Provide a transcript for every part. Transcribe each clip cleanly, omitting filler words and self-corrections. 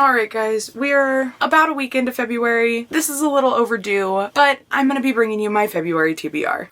Alright guys, we're about a week into February. This is a little overdue, but I'm gonna be bringing you my February TBR.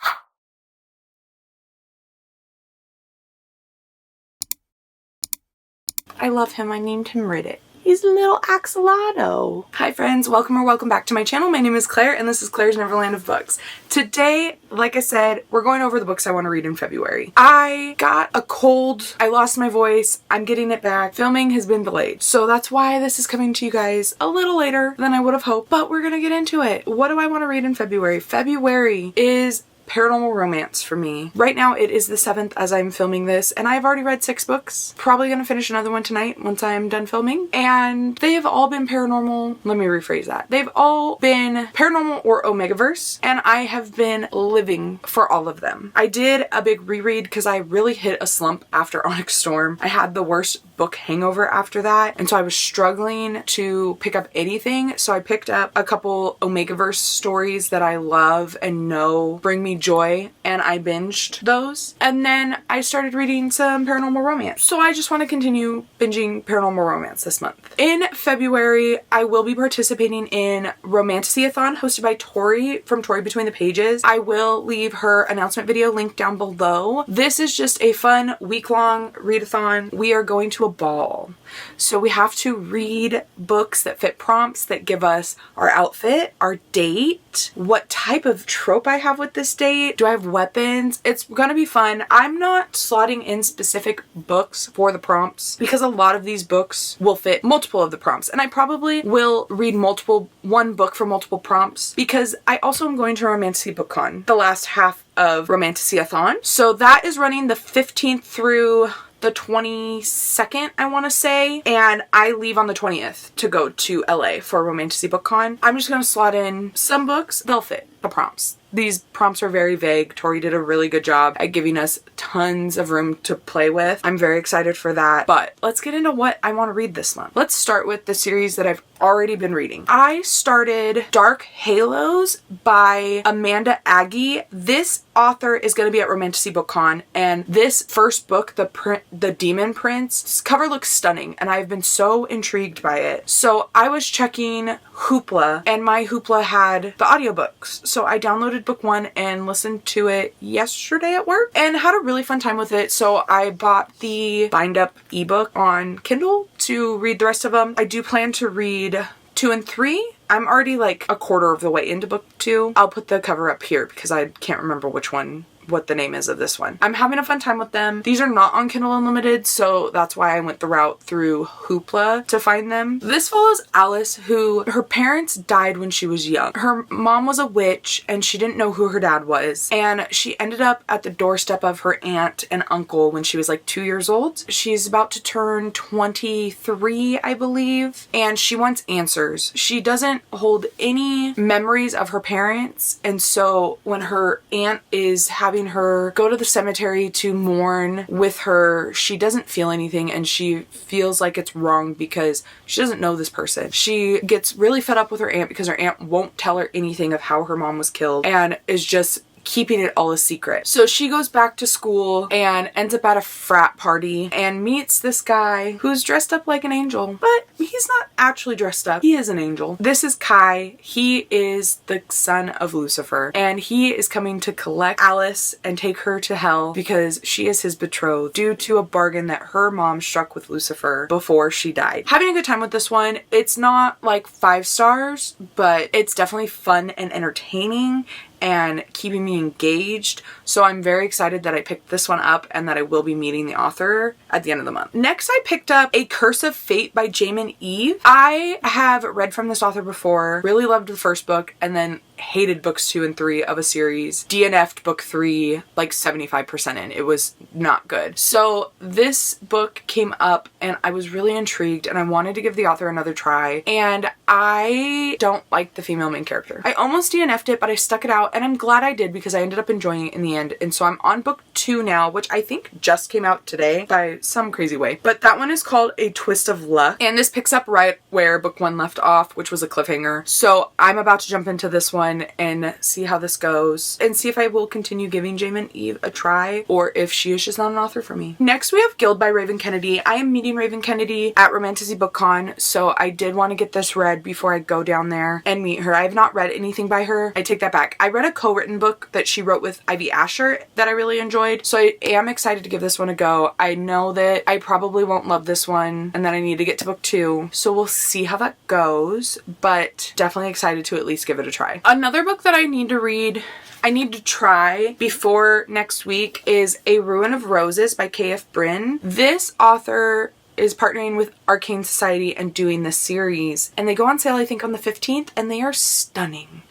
I love him. I named him Reddit. He's a little axolotl. Hi friends, welcome back to my channel. My name is Claire and this is Claire's Neverland of Books. Today, like I said, we're going over the books I want to read in February. I got a cold, I lost my voice, I'm getting it back. Filming has been delayed, so that's why this is coming to you guys a little later than I would have hoped, but we're gonna get into it. What do I want to read in February? February is paranormal romance for me. Right now it is the 7th as I'm filming this and I've already read 6 books. Probably gonna finish another one tonight once I'm done filming. And they have all been paranormal. Let me rephrase that. They've all been paranormal or Omegaverse and I have been living for all of them. I did a big reread because I really hit a slump after Onyx Storm. I had the worst book hangover after that and so I was struggling to pick up anything. So I picked up a couple Omegaverse stories that I love and know bring me joy and I binged those. And then I started reading some paranormal romance. So I just want to continue binging paranormal romance this month. In February, I will be participating in Romantasyathon hosted by Tori from Tori Between the Pages. I will leave her announcement video linked down below. This is just a fun week-long readathon. We are going to a ball. So we have to read books that fit prompts that give us our outfit, our date, what type of trope I have with this date, do I have weapons? It's gonna be fun. I'm not slotting in specific books for the prompts because a lot of these books will fit multiple of the prompts and I probably will read one book for multiple prompts because I also am going to Romantasy BookCon, the last half of Romantasyathon. So that is running the 15th through the 22nd, I want to say, and I leave on the 20th to go to LA for Romantasy BookCon. I'm just going to slot in some books. They'll fit the prompts. These prompts are very vague. Tori did a really good job at giving us tons of room to play with. I'm very excited for that, but let's get into what I want to read this month. Let's start with the series that I've already been reading. I started Dark Halos by Amanda Agee. This author is going to be at Romantasy BookCon, and this first book, The Demon Prince, this cover looks stunning and I've been so intrigued by it. So I was checking Hoopla and my Hoopla had the audiobooks. So I downloaded book 1 and listened to it yesterday at work and had a really fun time with it. So I bought the bind up ebook on Kindle to read the rest of them. I do plan to read 2 and 3. I'm already like a quarter of the way into book 2. I'll put the cover up here because I can't remember what the name is of this one. I'm having a fun time with them. These are not on Kindle Unlimited, so that's why I went the route through Hoopla to find them. This follows Alice, who her parents died when she was young. Her mom was a witch and she didn't know who her dad was, and she ended up at the doorstep of her aunt and uncle when she was like 2 years old. She's about to turn 23, I believe, and she wants answers. She doesn't hold any memories of her parents, and so when her aunt is having her go to the cemetery to mourn with her, she doesn't feel anything and she feels like it's wrong because she doesn't know this person. She gets really fed up with her aunt because her aunt won't tell her anything of how her mom was killed and is just keeping it all a secret. So she goes back to school and ends up at a frat party and meets this guy who's dressed up like an angel, but he's not actually dressed up. He is an angel. This is Kai. He is the son of Lucifer and he is coming to collect Alice and take her to hell because she is his betrothed due to a bargain that her mom struck with Lucifer before she died. Having a good time with this one. It's not like 5 stars, but it's definitely fun and entertaining and keeping me engaged. So I'm very excited that I picked this one up and that I will be meeting the author at the end of the month. Next, I picked up A Curse of Fate by Jamin Eve. I have read from this author before, really loved the first book, and then hated books 2 and 3 of a series. DNF'd book 3 like 75% in. It was not good. So this book came up and I was really intrigued and I wanted to give the author another try, and I don't like the female main character. I almost DNF'd it, but I stuck it out and I'm glad I did because I ended up enjoying it in the end. And so I'm on book 2 now, which I think just came out today by some crazy way. But that one is called A Twist of Luck, and this picks up right where book 1 left off, which was a cliffhanger. So I'm about to jump into this one one and see how this goes and see if I will continue giving Jamin Eve a try or if she is just not an author for me. Next we have Guild by Raven Kennedy. I am meeting Raven Kennedy at Romantasy Book Con, so I did want to get this read before I go down there and meet her. I have not read anything by her. I take that back. I read a co-written book that she wrote with Ivy Asher that I really enjoyed, so I am excited to give this one a go. I know that I probably won't love this one and then I need to get to book 2, so we'll see how that goes, but definitely excited to at least give it a try. Another book that I need to read, I need to try before next week, is A Ruin of Roses by K.F. Bryn. This author is partnering with Arcane Society and doing this series, and they go on sale I think on the 15th, and they are stunning.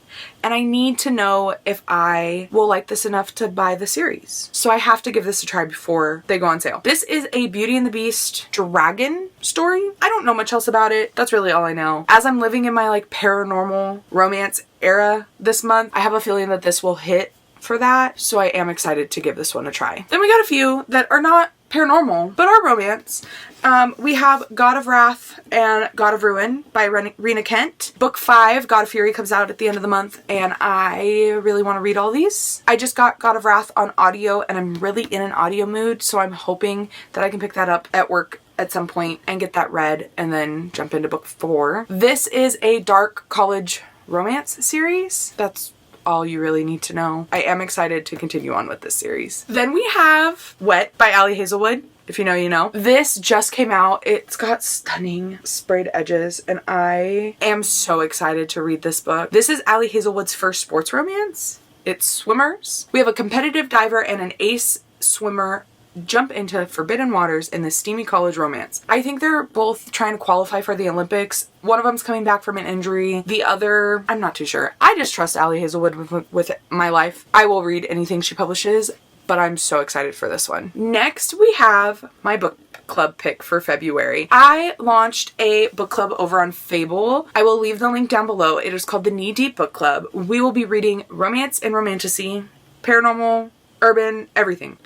And I need to know if I will like this enough to buy the series. So I have to give this a try before they go on sale. This is a Beauty and the Beast dragon story. I don't know much else about it. That's really all I know. As I'm living in my like paranormal romance era this month, I have a feeling that this will hit for that. So I am excited to give this one a try. Then we got a few that are not paranormal, but are romance. We have God of Wrath and God of Ruin by Rena Kent. Book 5, God of Fury, comes out at the end of the month, and I really want to read all these. I just got God of Wrath on audio, and I'm really in an audio mood, so I'm hoping that I can pick that up at work at some point and get that read and then jump into book 4. This is a dark college romance series. That's all you really need to know. I am excited to continue on with this series. Then we have Wet by Ali Hazelwood. If you know, you know. This just came out. It's got stunning sprayed edges, and I am so excited to read this book. This is Ali Hazelwood's first sports romance. It's swimmers. We have a competitive diver and an ace swimmer jump into forbidden waters in this steamy college romance. I think they're both trying to qualify for the Olympics. One of them's coming back from an injury. The other, I'm not too sure. I just trust Ali Hazelwood with my life. I will read anything she publishes, but I'm so excited for this one. Next, we have my book club pick for February. I launched a book club over on Fable. I will leave the link down below. It is called the Knee Deep Book Club. We will be reading romance and romantasy, paranormal, urban, everything.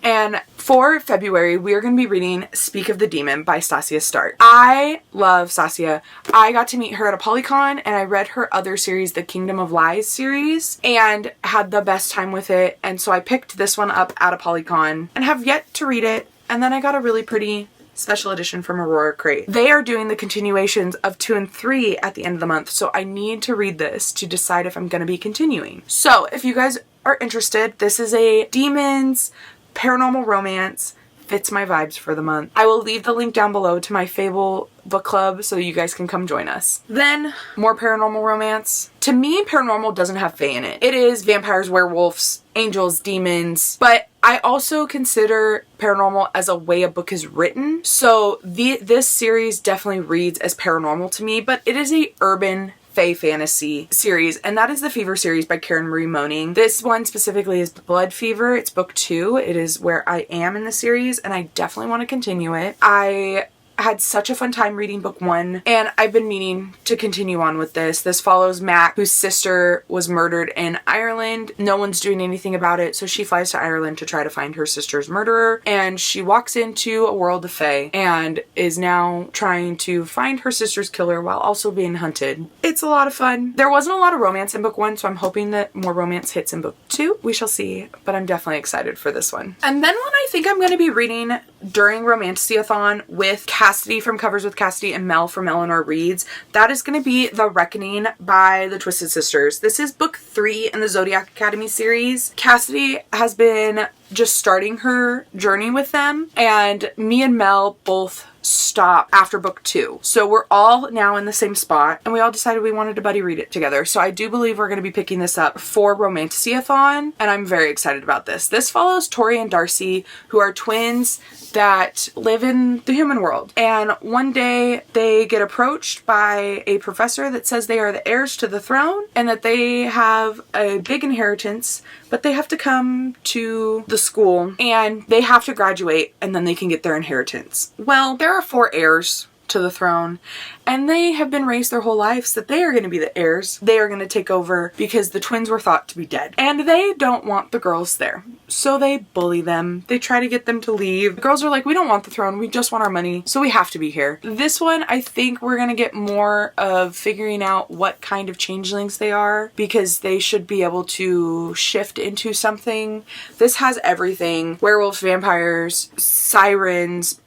And for February, we are going to be reading Speak of the Demon by Stasia Stark. I love Stasia. I got to meet her at a Polycon, and I read her other series, the Kingdom of Lies series, and had the best time with it. And so I picked this one up at a Polycon and have yet to read it. And then I got a really pretty special edition from Aurora Crate. They are doing the continuations of 2 and 3 at the end of the month, so I need to read this to decide if I'm going to be continuing. So if you guys are interested, this is a demons paranormal romance, fits my vibes for the month. I will leave the link down below to my Fable book club so you guys can come join us. Then more paranormal romance. To me, paranormal doesn't have fae in it. It is vampires, werewolves, angels, demons, but I also consider paranormal as a way a book is written. So this series definitely reads as paranormal to me, but it is a urban fae fantasy series, and that is the Fever series by Karen Marie Moaning. This one specifically is Blood Fever. It's book 2. It is where I am in the series, and I definitely want to continue it. I had such a fun time reading book 1, and I've been meaning to continue on with this. This follows Mac, whose sister was murdered in Ireland. No one's doing anything about it, so she flies to Ireland to try to find her sister's murderer, and she walks into a world of fae and is now trying to find her sister's killer while also being hunted. It's a lot of fun. There wasn't a lot of romance in book 1, so I'm hoping that more romance hits in book 2. We shall see, but I'm definitely excited for this one. And then one I think I'm going to be reading during Romantasyathon with Cassidy from Covers with Cassidy and Mel from Eleanor Reads. That is going to be The Reckoning by the Twisted Sisters. This is book 3 in the Zodiac Academy series. Cassidy has been just starting her journey with them, and me and Mel both stopped after book 2. So we're all now in the same spot, and we all decided we wanted to buddy read it together. So I do believe we're going to be picking this up for Romantasyathon, and I'm very excited about this. This follows Tori and Darcy, who are twins that live in the human world. And one day they get approached by a professor that says they are the heirs to the throne and that they have a big inheritance, but they have to come to the school and they have to graduate and then they can get their inheritance. Well, there are 4 heirs to the throne, and they have been raised their whole lives that they are going to be the heirs. They are going to take over because the twins were thought to be dead, and they don't want the girls there. So they bully them. They try to get them to leave. The girls are like, we don't want the throne. We just want our money. So we have to be here. This one, I think we're going to get more of figuring out what kind of changelings they are, because they should be able to shift into something. This has everything. Werewolves, vampires, sirens,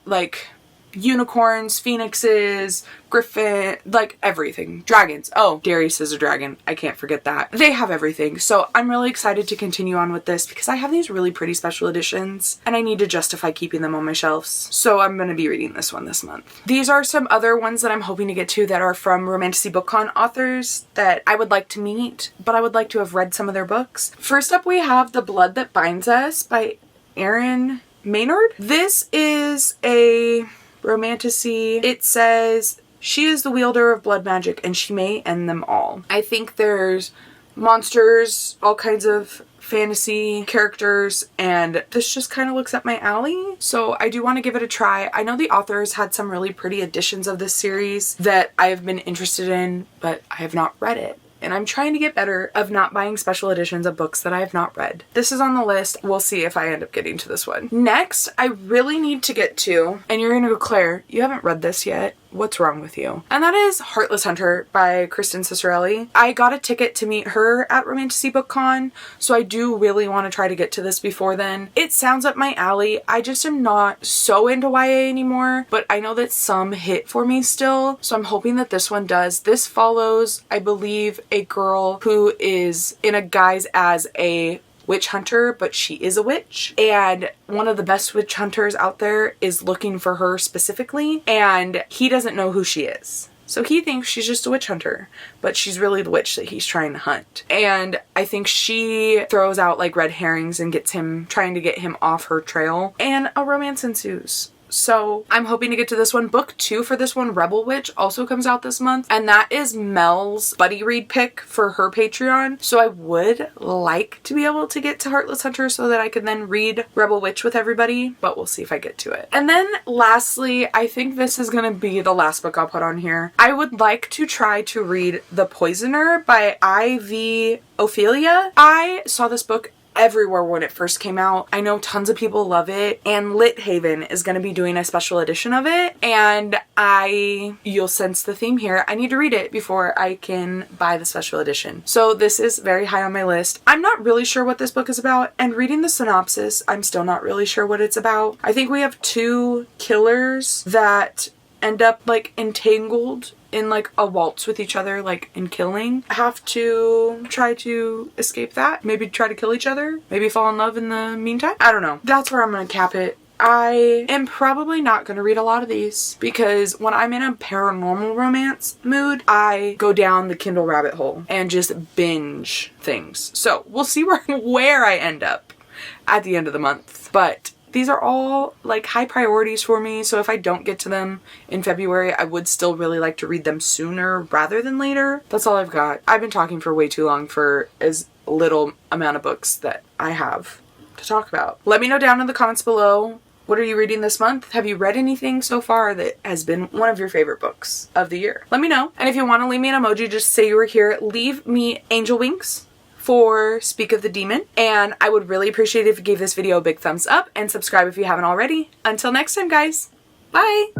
like unicorns, phoenixes, griffin, like everything. Dragons. Oh, Darius is a dragon. I can't forget that. They have everything. So I'm really excited to continue on with this because I have these really pretty special editions and I need to justify keeping them on my shelves. So I'm going to be reading this one this month. These are some other ones that I'm hoping to get to that are from Romantasy BookCon authors that I would like to meet, but I would like to have read some of their books. First up, we have The Blood That Binds Us by Erin Maynard. This is a romantasy. It says, she is the wielder of blood magic and she may end them all. I think there's monsters, all kinds of fantasy characters, and this just kind of looks up my alley. So I do want to give it a try. I know the authors had some really pretty editions of this series that I have been interested in, but I have not read it. And I'm trying to get better of not buying special editions of books that I have not read. This is on the list. We'll see if I end up getting to this one. Next, I really need to get to, and you're gonna go, Claire, you haven't read this yet. What's wrong with you? And that is Heartless Hunter by Kristen Cicerelli. I got a ticket to meet her at Romantasy BookCon, so I do really want to try to get to this before then. It sounds up my alley. I just am not so into YA anymore, but I know that some hit for me still, so I'm hoping that this one does. This follows, I believe, a girl who is in a guise as a witch hunter, but she is a witch, and one of the best witch hunters out there is looking for her specifically, and he doesn't know who she is. So he thinks she's just a witch hunter, but she's really the witch that he's trying to hunt. And I think she throws out like red herrings and gets him, trying to get him off her trail, and a romance ensues. So I'm hoping to get to this one. Book 2 for this one, Rebel Witch, also comes out this month, and that is Mel's buddy read pick for her Patreon. So I would like to be able to get to Heartless Hunter so that I can then read Rebel Witch with everybody, but we'll see if I get to it. And then lastly, I think this is gonna be the last book I'll put on here. I would like to try to read The Poisoner by Ivy Ophelia. I saw this book everywhere when it first came out. I know tons of people love it, and Lit Haven is going to be doing a special edition of it, and you'll sense the theme here, I need to read it before I can buy the special edition. So this is very high on my list. I'm not really sure what this book is about, and reading the synopsis, I'm still not really sure what it's about. I think we have two killers that end up like entangled in like a waltz with each other, like in killing. Have to try to escape that. Maybe try to kill each other. Maybe fall in love in the meantime. I don't know. That's where I'm gonna cap it. I am probably not going to read a lot of these because when I'm in a paranormal romance mood, I go down the Kindle rabbit hole and just binge things. So we'll see where I end up at the end of the month. But these are all like high priorities for me, so if I don't get to them in February, I would still really like to read them sooner rather than later. That's all I've got. I've been talking for way too long for as little amount of books that I have to talk about. Let me know down in the comments below, what are you reading this month? Have you read anything so far that has been one of your favorite books of the year? Let me know. And if you want to leave me an emoji, just say you were here. Leave me angel winks for Speak of the Demon, and I would really appreciate it if you gave this video a big thumbs up and subscribe if you haven't already. Until next time, guys. Bye!